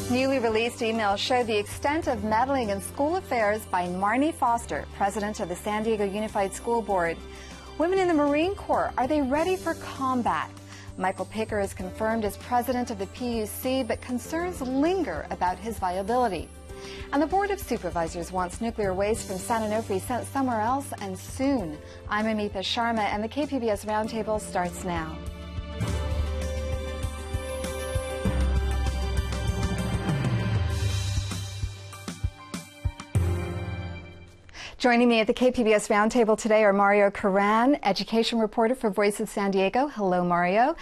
Newly released emails show the extent of meddling in school affairs by Marne Foster, president of the San Diego Unified School Board. Women in the Marine Corps, are they ready for combat? Michael Picker is confirmed as president of the CPUC, but concerns linger about his viability. And the Board of Supervisors wants nuclear waste from San Onofre sent somewhere else, and soon. I'm Amitha Sharma, and the KPBS Roundtable starts now. Joining me at the KPBS Roundtable today are Mario Caran, education reporter for Voice of San Diego. Hello, Mario.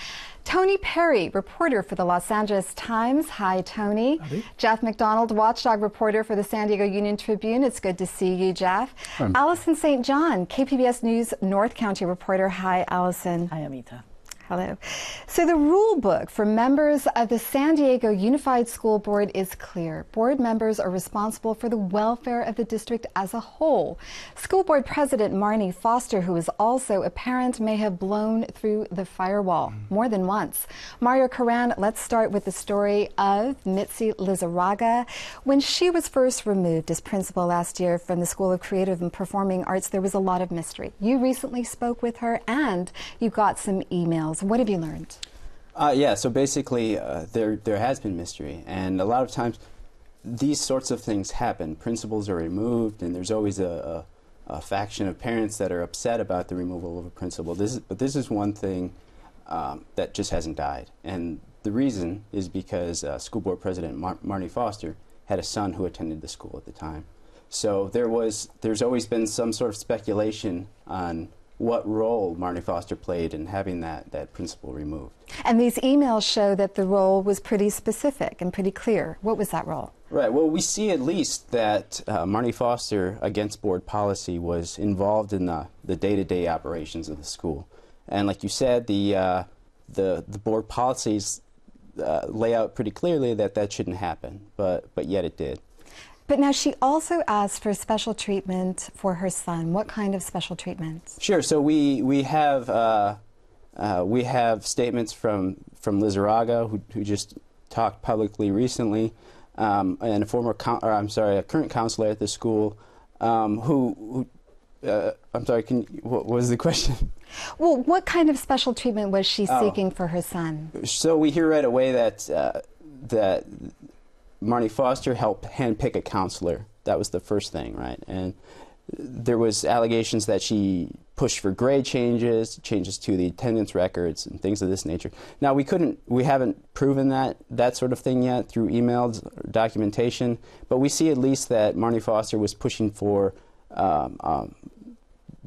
Tony Perry, reporter for the Los Angeles Times. Hi, Tony. Howdy. Jeff McDonald, watchdog reporter for the San Diego Union Tribune. It's good to see you, Jeff. Allison St. John, KPBS News North County reporter. Hi, Allison. Hi, Amita. Hello. So the rule book for members of the San Diego Unified School Board is clear. Board members are responsible for the welfare of the district as a whole. School Board President Marne Foster, who is also a parent, may have blown through the firewall more than once. Mario Caran, let's start with the story of Mitzi Lizarraga. When she was first removed as principal last year from the School of Creative and Performing Arts, there was a lot of mystery. You recently spoke with her and you got some emails. What have you learned? Yeah, so basically there has been mystery, and a lot of times these sorts of things happen. Principals are removed, and there's always a faction of parents that are upset about the removal of a principal. But this is one thing that just hasn't died, and the reason is because School Board President Marne Foster had a son who attended the school at the time. So there's always been some sort of speculation on what role Marne Foster played in having that principal removed. And these emails show that the role was pretty specific and pretty clear. What was that role? Right. Well, we see at least that Marne Foster, against board policy, was involved in the day-to-day operations of the school. And like you said, the board policies lay out pretty clearly that shouldn't happen, but yet it did. But now she also asked for special treatment for her son. What kind of special treatment? Sure. So we have statements from Lizarraga, who just talked publicly recently, and a current counselor at the school, I'm sorry. What was the question? Well, what kind of special treatment was she seeking for her son? So we hear right away that Marne Foster helped handpick a counselor. That was the first thing, right? And there was allegations that she pushed for grade changes to the attendance records, and things of this nature. Now we haven't proven that sort of thing yet through emails or documentation, but we see at least that Marne Foster was pushing for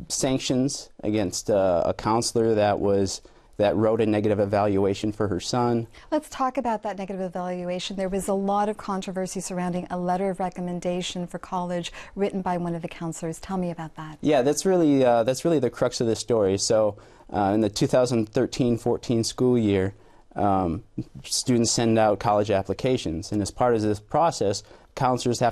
sanctions against a counselor that wrote a negative evaluation for her son. Let's talk about that negative evaluation. There was a lot of controversy surrounding a letter of recommendation for college written by one of the counselors. Tell me about that. Yeah, that's really the crux of the story. So in the 2013-14 school year, students send out college applications, and as part of this process, counselors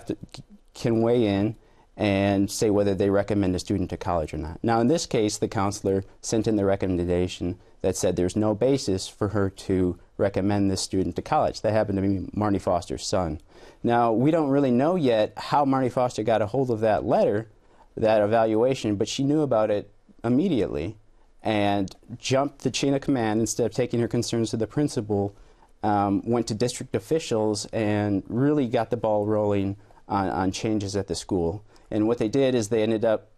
can weigh in and say whether they recommend a student to college or not. Now, in this case, the counselor sent in the recommendation that said there's no basis for her to recommend this student to college. That happened to be Marne Foster's son. Now, we don't really know yet how Marne Foster got a hold of that letter, that evaluation, but she knew about it immediately and jumped the chain of command. Instead of taking her concerns to the principal, went to district officials and really got the ball rolling on changes at the school. And what they did is they ended up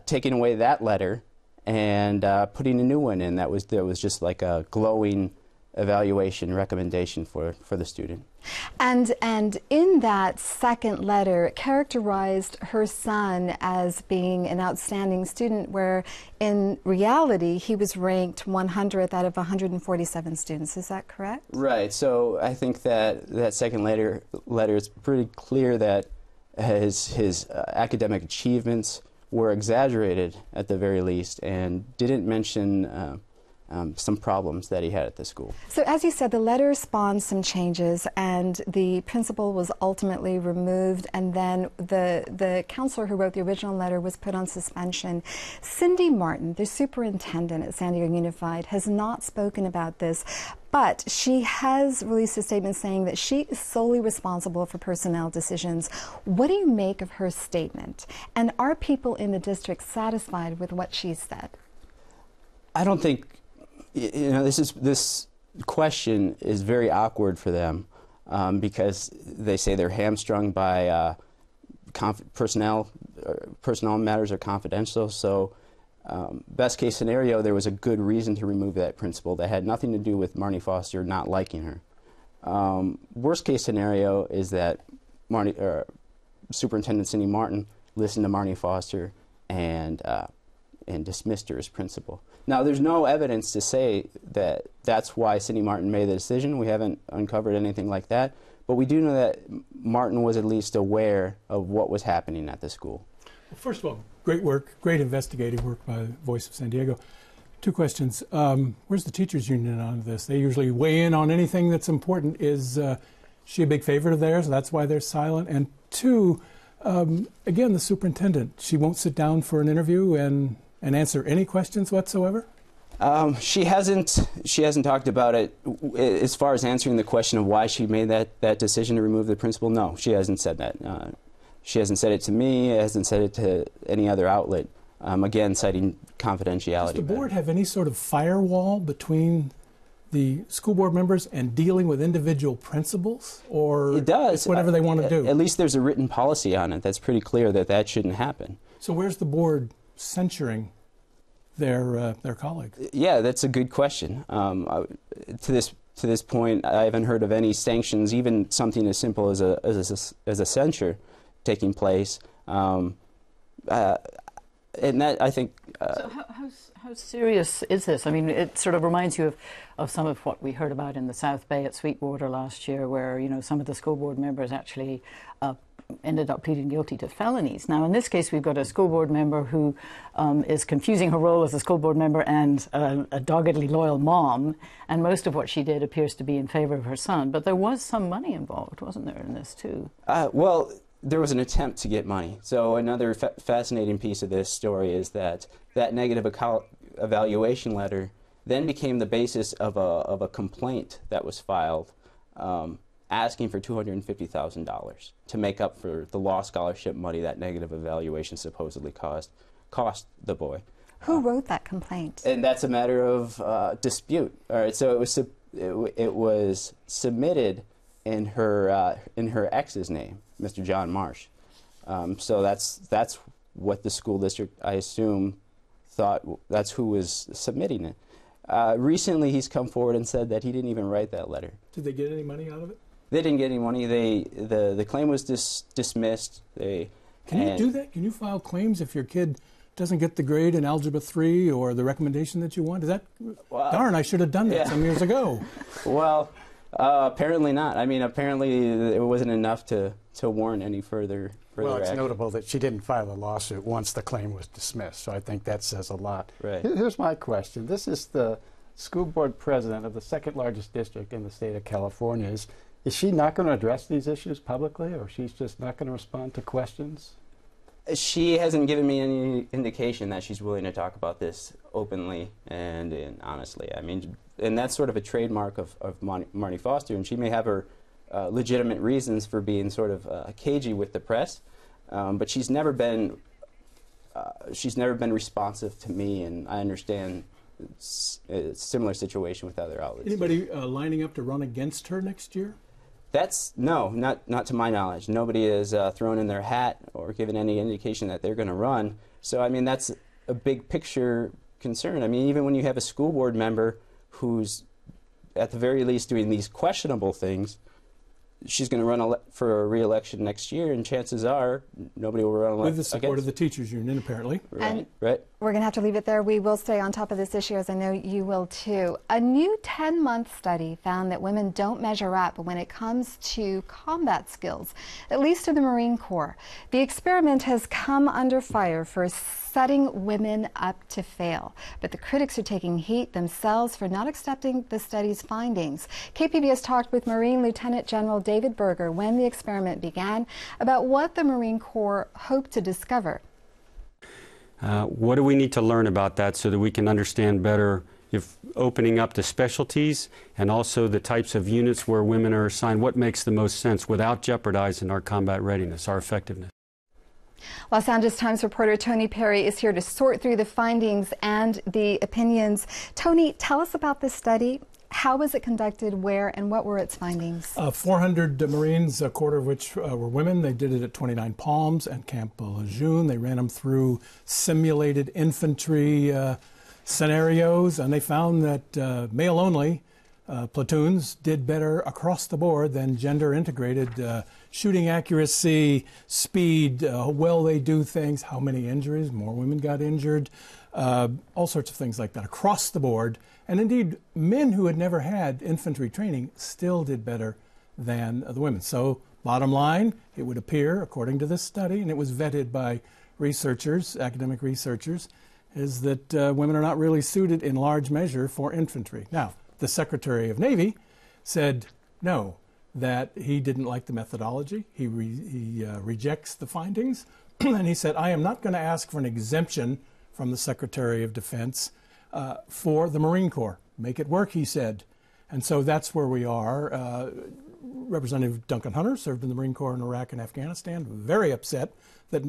taking away that letter and putting a new one in. That was just like a glowing evaluation recommendation for the student. And in that second letter, it characterized her son as being an outstanding student, where in reality he was ranked 100th out of 147 students. Is that correct? Right. So I think that second letter is pretty clear that his academic achievements were exaggerated at the very least, and didn't mention some problems that he had at the school. So as you said, the letter spawned some changes, and the principal was ultimately removed, and then the counselor who wrote the original letter was put on suspension. Cindy Martin, the superintendent at San Diego Unified, has not spoken about this, but she has released a statement saying that she is solely responsible for personnel decisions. What do you make of her statement? And are people in the district satisfied with what she said? I don't think, this question is very awkward for them because they say they're hamstrung by personnel matters are confidential. So best case scenario, there was a good reason to remove that principal that had nothing to do with Marnie Foster not liking her. Worst case scenario is that Superintendent Cindy Martin listened to Marnie Foster and dismissed her as principal. Now, there's no evidence to say that that's why Cindy Martin made the decision. We haven't uncovered anything like that. But we do know that Martin was at least aware of what was happening at the school. Well, first of all, great work, great investigative work by Voice of San Diego. Two questions. Where's the teachers union on this? They usually weigh in on anything that's important. Is she a big favorite of theirs? That's why they're silent. And two, again, the superintendent, she won't sit down for an interview and answer any questions whatsoever? She hasn't talked about it as far as answering the question of why she made that decision to remove the principal. No, she hasn't said that. She hasn't said it to me, hasn't said it to any other outlet, again, citing confidentiality. Does the board have any sort of firewall between the school board members and dealing with individual principals? Or it does. It's whatever they want to do? At least there's a written policy on it that's pretty clear that shouldn't happen. So where's the board censuring their colleagues? Yeah, that's a good question. To this point, I haven't heard of any sanctions, even something as simple as a censure taking place. And that, I think... So how serious is this? I mean, it sort of reminds you of some of what we heard about in the South Bay at Sweetwater last year, where, some of the school board members actually ended up pleading guilty to felonies. Now, in this case, we've got a school board member who is confusing her role as a school board member and a doggedly loyal mom, and most of what she did appears to be in favor of her son. But there was some money involved, wasn't there, in this, too? Well, there was an attempt to get money. So another fascinating piece of this story is that negative evaluation letter then became the basis of a complaint that was filed asking for $250,000 to make up for the lost scholarship money that negative evaluation supposedly cost the boy. Who wrote that complaint? And that's a matter of dispute. All right, so it was submitted in her ex's name, Mr. John Marsh. So that's what the school district, I assume, thought that's who was submitting it. Recently, he's come forward and said that he didn't even write that letter. Did they get any money out of it? They didn't get any money. The claim was dismissed. Can you do that? Can you file claims if your kid doesn't get the grade in Algebra 3 or the recommendation that you want? Is that, darn, I should have done that some years ago. Well, apparently not. I mean, apparently it wasn't enough to warrant any further Well, it's action. notable that she didn't file a lawsuit once the claim was dismissed, so I think that says a lot. Right. Here's my question. This is the school board president of the second largest district in the state of California. Is she not going to address these issues publicly, or she's just not going to respond to questions? She hasn't given me any indication that she's willing to talk about this openly and honestly. I mean, and that's sort of a trademark of Marnie Foster, and she may have her legitimate reasons for being sort of cagey with the press, but she's never been responsive to me, and I understand it's a similar situation with other outlets. Anybody lining up to run against her next year? Not to my knowledge. Nobody has thrown in their hat or given any indication that they're going to run. So, I mean, that's a big picture concern. I mean, even when you have a school board member who's at the very least doing these questionable things, she's going to run for a re-election next year, and chances are nobody will run with the support of the teachers union, apparently. Right. We're going to have to leave it there. We will stay on top of this issue, as I know you will too. A new 10-month study found that women don't measure up when it comes to combat skills, at least in the Marine Corps. The experiment has come under fire for setting women up to fail, but the critics are taking heat themselves for not accepting the study's findings. KPBS talked with Marine Lieutenant General David Berger when the experiment began about what the Marine Corps hoped to discover. What do we need to learn about that so that we can understand better if opening up to specialties and also the types of units where women are assigned, what makes the most sense without jeopardizing our combat readiness, our effectiveness? Los Angeles Times reporter Tony Perry is here to sort through the findings and the opinions. Tony, tell us about this study. How was it conducted, where, and what were its findings? 400 Marines, a quarter of which were women. They did it at 29 Palms and Camp Lejeune. They ran them through simulated infantry scenarios, and they found that male-only platoons did better across the board than gender-integrated shooting accuracy, speed, how well they do things, how many injuries, more women got injured, all sorts of things like that across the board. And indeed, men who had never had infantry training still did better than the women. So bottom line, it would appear, according to this study, and it was vetted by researchers, academic researchers, is that women are not really suited in large measure for infantry. Now, the Secretary of Navy said no, that he didn't like the methodology. He rejects the findings, and he said, I am not going to ask for an exemption from the Secretary of Defense for the Marine Corps. Make it work, he said. And so that's where we are. Representative Duncan Hunter served in the Marine Corps in Iraq and Afghanistan, very upset that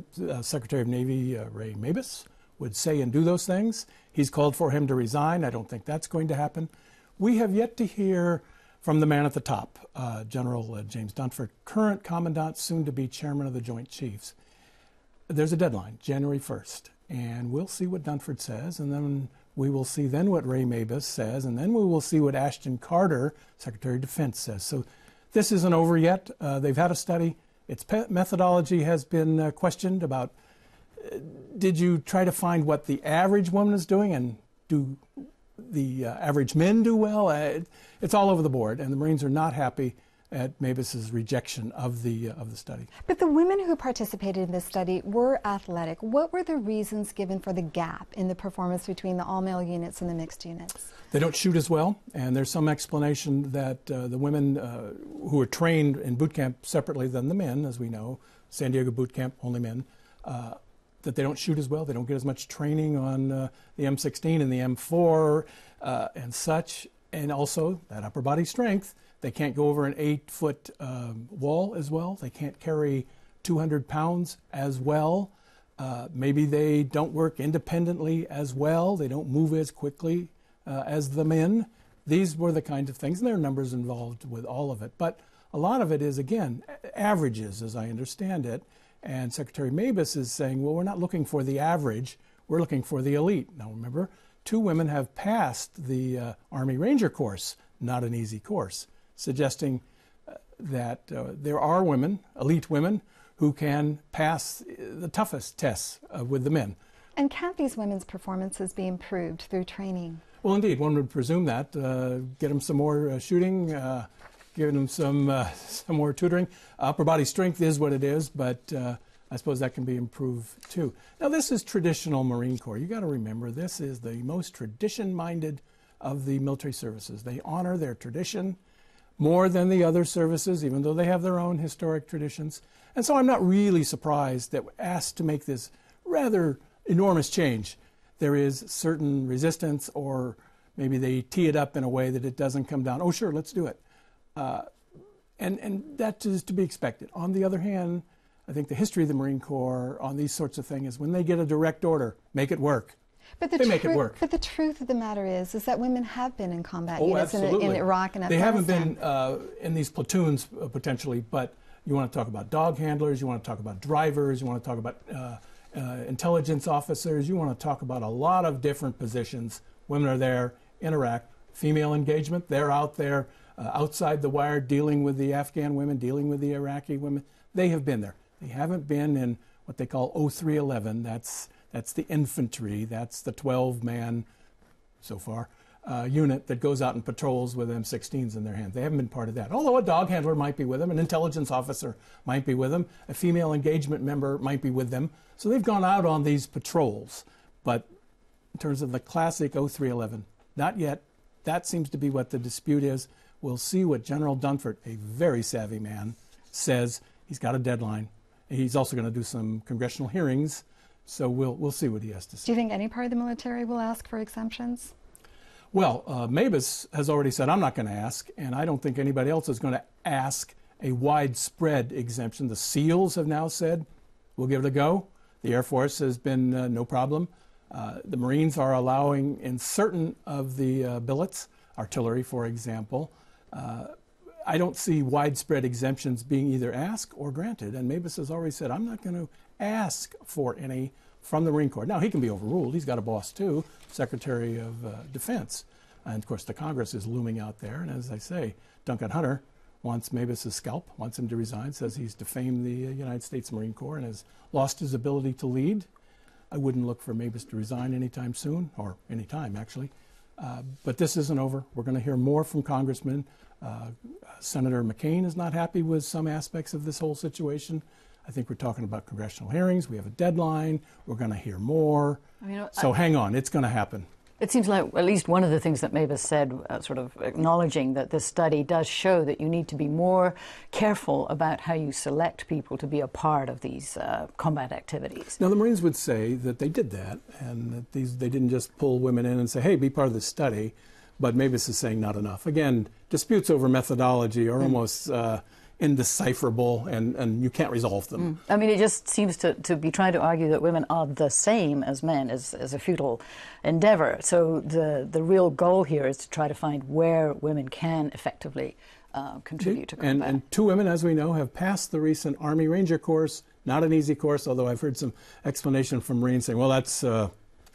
Secretary of Navy Ray Mabus would say and do those things. He's called for him to resign. I don't think that's going to happen. We have yet to hear from the man at the top, General James Dunford, current Commandant, soon to be Chairman of the Joint Chiefs. There's a deadline, January 1st, and we'll see what Dunford says, and then we will see then what Ray Mabus says, and then we will see what Ashton Carter, Secretary of Defense, says. So this isn't over yet. They've had a study. Its methodology has been questioned about, did you try to find what the average woman is doing, and do the average men do well? It's all over the board, and the Marines are not happy at Mabus's rejection of the study. But the women who participated in this study were athletic. What were the reasons given for the gap in the performance between the all-male units and the mixed units? They don't shoot as well, and there's some explanation that the women who are trained in boot camp separately than the men, as we know, San Diego boot camp, only men, that they don't shoot as well. They don't get as much training on the M16 and the M4 and such, and also that upper body strength. They can't go over an 8-foot wall as well. They can't carry 200 pounds as well. Maybe they don't work independently as well. They don't move as quickly as the men. These were the kinds of things, and there are numbers involved with all of it. But a lot of it is, again, averages, as I understand it. And Secretary Mabus is saying, well, we're not looking for the average. We're looking for the elite. Now, remember, 2 women have passed the Army Ranger course, not an easy course, suggesting that there are women, elite women, who can pass the toughest tests with the men. And can't these women's performances be improved through training? Well, indeed, one would presume that. Get them some more shooting, give them some more tutoring. Upper body strength is what it is, but I suppose that can be improved too. Now, this is traditional Marine Corps. You got to remember, this is the most tradition-minded of the military services. They honor their tradition more than the other services, even though they have their own historic traditions. And so I'm not really surprised that we're asked to make this rather enormous change. There is certain resistance, or maybe they tee it up in a way that it doesn't come down. Oh, sure, let's do it. And that is to be expected. On the other hand, I think the history of the Marine Corps on these sorts of things is when they get a direct order, make it work. But they make it work. But the truth of the matter is that women have been in combat units in Iraq and Afghanistan. They haven't been in these platoons potentially, but you want to talk about dog handlers, you want to talk about drivers, you want to talk about intelligence officers, you want to talk about a lot of different positions. Women are there in Iraq. Female engagement, they're out there outside the wire dealing with the Afghan women, dealing with the Iraqi women. They have been there. They haven't been in what they call 0311. That's That's the infantry. That's the 12-man, so far, unit that goes out and patrols with M16s in their hand. They haven't been part of that. Although a dog handler might be with them, an intelligence officer might be with them, a female engagement member might be with them. So they've gone out on these patrols. But in terms of the classic 0311, not yet. That seems to be what the dispute is. We'll see what General Dunford, a very savvy man, says. He's got a deadline. He's also going to do some congressional hearings. So we'll see what he has to say. Do you think any part of the military will ask for exemptions? Well, Mavis has already said, I'm not going to ask, and I don't think anybody else is going to ask a widespread exemption. The SEALs have now said, we'll give it a go. The Air Force has been no problem. The Marines are allowing in certain of the billets, artillery, for example. I don't see widespread exemptions being either asked or granted, and Mavis has already said, I'm not going to ask for any from the Marine Corps. Now, he can be overruled. He's got a boss, too, Secretary of Defense. And, of course, the Congress is looming out there. And as I say, Duncan Hunter wants Mavis's scalp, wants him to resign, says he's defamed the United States Marine Corps and has lost his ability to lead. I wouldn't look for Mavis to resign anytime soon, or any time, actually. But this isn't over. We're going to hear more from congressmen. Senator McCain is not happy with some aspects of this whole situation. I think we're talking about congressional hearings. We have a deadline. We're going to hear more. So hang on. It's going to happen. It seems like at least one of the things that Mavis said, sort of acknowledging that this study does show that you need to be more careful about how you select people to be a part of these combat activities. Now, the Marines would say that they did that, and that they didn't just pull women in and say, hey, be part of this study. But Mavis is saying not enough. Again, disputes over methodology are almost indecipherable, and you can't resolve them. I mean, it just seems to be trying to argue that women are the same as men as a futile endeavor. So the real goal here is to try to find where women can effectively contribute to combat. And two women, as we know, have passed the recent Army Ranger course. Not an easy course, although I've heard some explanation from Marines saying, well, that's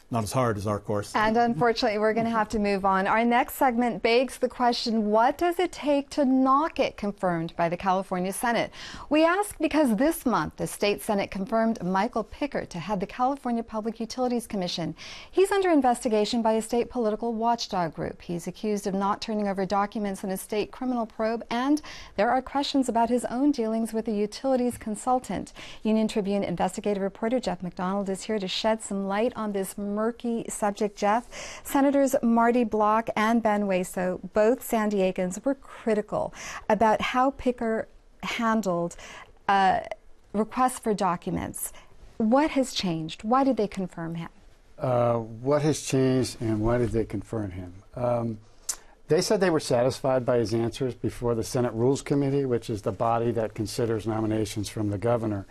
not as hard as our course. And unfortunately, we're going to have to move on. Our next segment begs the question, what does it take to not get confirmed by the California Senate? We ask because this month, the state Senate confirmed Michael Pickert to head the California Public Utilities Commission. He's under investigation by a state political watchdog group. He's accused of not turning over documents in a state criminal probe, and there are questions about his own dealings with a utilities consultant. Union Tribune investigative reporter Jeff McDonald is here to shed some light on this murky subject. Jeff, Senators Marty Block and Ben Hueso, both San Diegans, were critical about how Pickert handled requests for documents. What has changed? Why did they confirm him? What has changed and why did they confirm him? They said they were satisfied by his answers before the Senate Rules Committee, which is the body that considers nominations from the governor.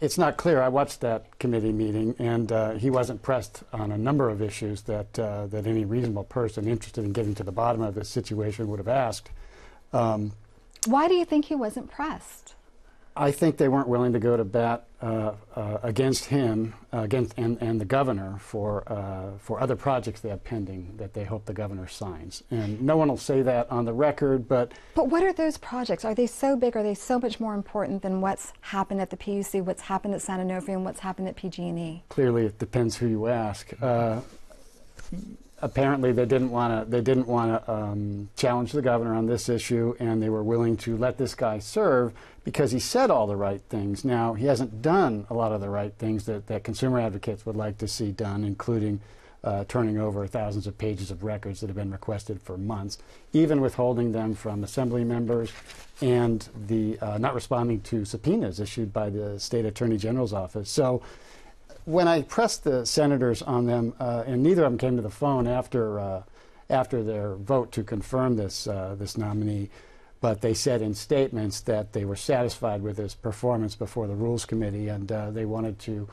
It's not clear. I watched that committee meeting, and he wasn't pressed on a number of issues that any reasonable person interested in getting to the bottom of this situation would have asked. Why do you think he wasn't pressed? I think they weren't willing to go to bat against him and the governor for other projects they have pending that they hope the governor signs. And no one will say that on the record, but what are those projects? Are they so big? Are they so much more important than what's happened at the PUC, what's happened at San Onofre, and what's happened at PG&E? Clearly, it depends who you ask. Apparently, they didn't want to challenge the governor on this issue, and they were willing to let this guy serve because he said all the right things. Now, he hasn't done a lot of the right things that consumer advocates would like to see done, including turning over thousands of pages of records that have been requested for months, even withholding them from assembly members, and the not responding to subpoenas issued by the state attorney general's office. So when I pressed the senators on them, and neither of them came to the phone after their vote to confirm this nominee, but they said in statements that they were satisfied with his performance before the Rules Committee, and they wanted to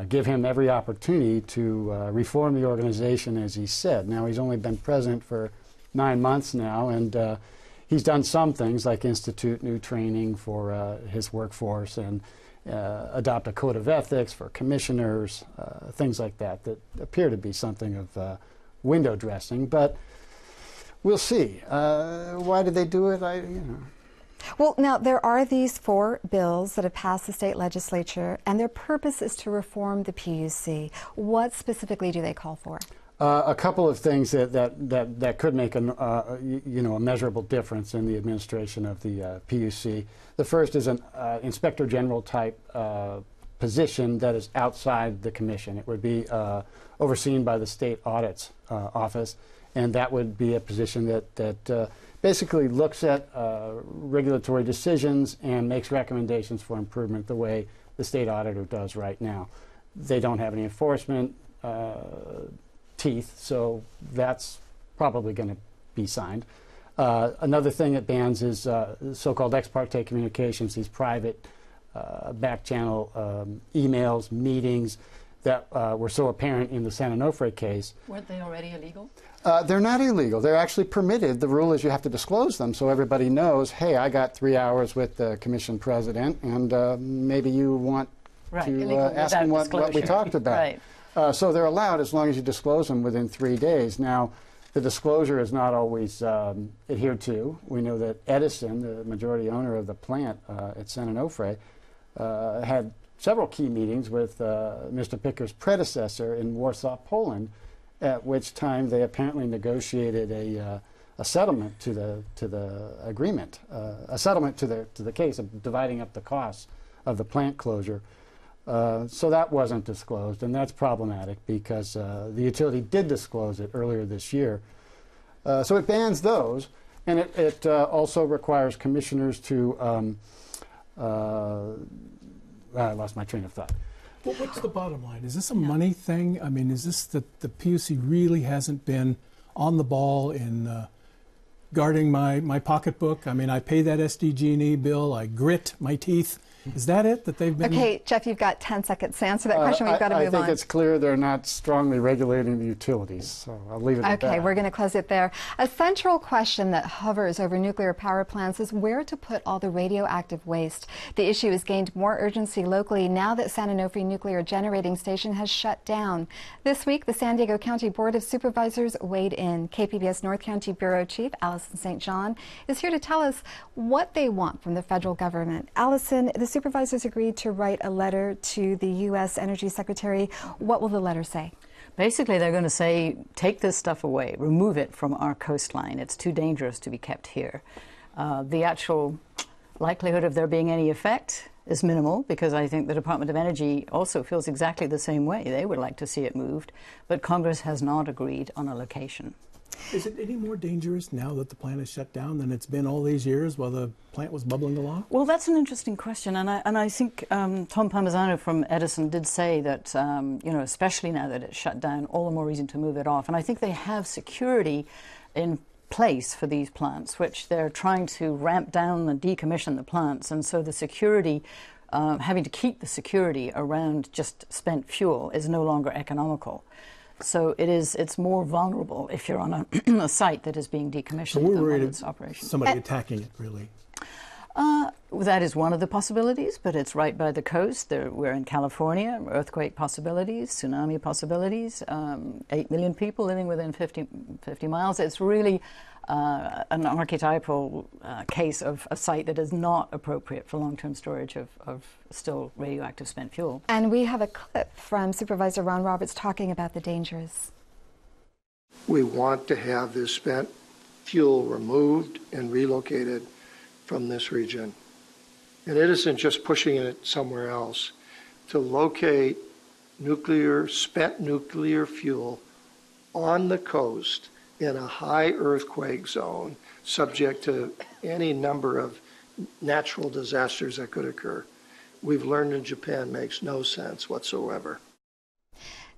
give him every opportunity to reform the organization, as he said. Now, he's only been president for 9 months now, and he's done some things like institute new training for his workforce and adopt a code of ethics for commissioners, things like that appear to be something of window dressing. But we'll see. Why did they do it? Well, now, there are these 4 bills that have passed the state legislature, and their purpose is to reform the PUC. What specifically do they call for? A couple of things that could make a measurable difference in the administration of the PUC. The first is an inspector general type position that is outside the commission. It would be overseen by the state audits office, and that would be a position that basically looks at regulatory decisions and makes recommendations for improvement the way the state auditor does right now. They don't have any enforcement teeth, so that's probably going to be signed. Another thing it bans is so-called ex parte communications, these private back channel emails, meetings that were so apparent in the San Onofre case. Weren't they already illegal? They're not illegal. They're actually permitted. The rule is you have to disclose them so everybody knows, hey, I got 3 hours with the commission president, and maybe you want to ask him what we talked about. Right. So they're allowed as long as you disclose them within 3 days. Now, the disclosure is not always adhered to. We know that Edison, the majority owner of the plant at San Onofre, had several key meetings with Mr. Picker's predecessor in Warsaw, Poland, at which time they apparently negotiated a settlement to the agreement, a settlement to the case of dividing up the costs of the plant closure. So that wasn't disclosed, and that's problematic because the utility did disclose it earlier this year. So it bans those, and it also requires commissioners to I lost my train of thought. Well, what's the bottom line? Is this a money thing? I mean, is this that the PUC really hasn't been on the ball in guarding my pocketbook? I mean, I pay that SDG&E bill, I grit my teeth. Is that it, that they've been... Okay, Jeff, you've got 10 seconds to answer that question. We've got to move on. I think it's clear they're not strongly regulating the utilities, so I'll leave it at that. Okay, we're going to close it there. A central question that hovers over nuclear power plants is where to put all the radioactive waste. The issue has gained more urgency locally now that San Onofre Nuclear Generating Station has shut down. This week, the San Diego County Board of Supervisors weighed in. KPBS North County Bureau Chief Allison St. John is here to tell us what they want from the federal government. Allison, the supervisors agreed to write a letter to the U.S. Energy Secretary. What will the letter say? Basically, they're going to say, take this stuff away, remove it from our coastline. It's too dangerous to be kept here. The actual likelihood of there being any effect is minimal, because I think the Department of Energy also feels exactly the same way. They would like to see it moved, but Congress has not agreed on a location. Is it any more dangerous now that the plant is shut down than it's been all these years while the plant was bubbling along? Well, that's an interesting question, and I think Tom Palmisano from Edison did say that, especially now that it's shut down, all the more reason to move it off. And I think they have security in place for these plants, which they're trying to ramp down and decommission the plants, and so the security, having to keep the security around just spent fuel is no longer economical. So it's more vulnerable if you're on a site that is being decommissioned. So we're worried its operation. Somebody attacking it, really. That is one of the possibilities, but it's right by the coast. We're in California, earthquake possibilities, tsunami possibilities, 8 million people living within 50 miles. It's really an archetypal case of a site that is not appropriate for long-term storage of still radioactive spent fuel. And we have a clip from Supervisor Ron Roberts talking about the dangers. We want to have this spent fuel removed and relocated from this region. And it isn't just pushing it somewhere else. To locate spent nuclear fuel on the coast in a high earthquake zone, subject to any number of natural disasters that could occur, we've learned in Japan makes no sense whatsoever.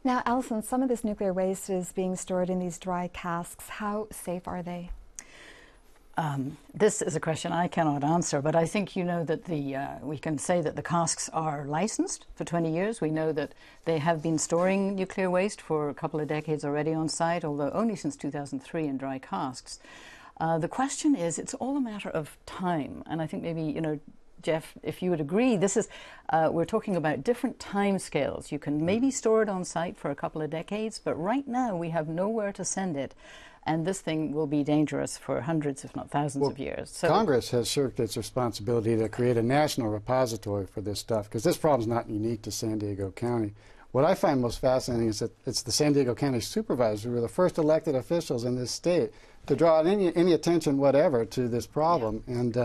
Now, Allison, some of this nuclear waste is being stored in these dry casks. How safe are they? This is a question I cannot answer, but I think you know that we can say that the casks are licensed for 20 years. We know that they have been storing nuclear waste for a couple of decades already on site, although only since 2003 in dry casks. The question is, it's all a matter of time, and I think maybe, Jeff, if you would agree, this is we're talking about different time scales. You can maybe store it on site for a couple of decades, but right now we have nowhere to send it. and this thing will be dangerous for hundreds, if not thousands of years. So Congress has shirked its responsibility to create a national repository for this stuff, because this problem is not unique to San Diego County. What I find most fascinating is that it's the San Diego County supervisors who were the first elected officials in this state to draw any attention whatever to this problem. Yeah. And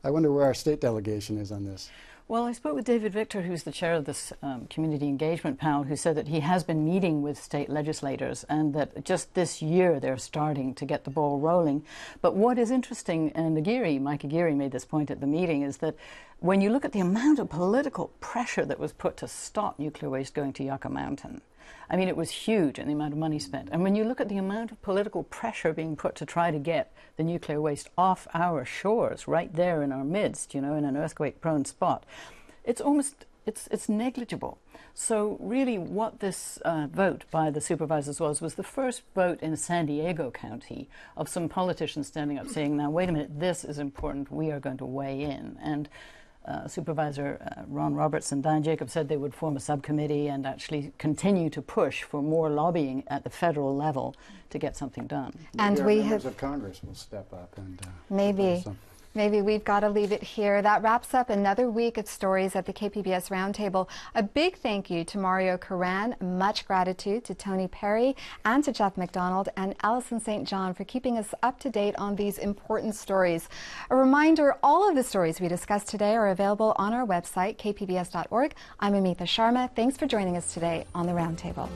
I wonder where our state delegation is on this. Well, I spoke with David Victor, who's the chair of this community engagement panel, who said that he has been meeting with state legislators and that just this year they're starting to get the ball rolling. But what is interesting, and Mike Aguirre made this point at the meeting, is that when you look at the amount of political pressure that was put to stop nuclear waste going to Yucca Mountain, I mean, it was huge in the amount of money spent. And when you look at the amount of political pressure being put to try to get the nuclear waste off our shores, right there in our midst, you know, in an earthquake-prone spot, it's almost, it's negligible. So really what this vote by the supervisors was the first vote in San Diego County of some politicians standing up saying, now, wait a minute, this is important, we are going to weigh in. And Supervisor Ron Roberts and Diane Jacobs said they would form a subcommittee and actually continue to push for more lobbying at the federal level to get something done. And we members of Congress will step up and Maybe we've got to leave it here. That wraps up another week of stories at the KPBS Roundtable. A big thank you to Mario Caran, much gratitude to Tony Perry and to Jeff McDonald and Allison St. John for keeping us up to date on these important stories. A reminder, all of the stories we discussed today are available on our website, kpbs.org. I'm Amitha Sharma. Thanks for joining us today on the Roundtable.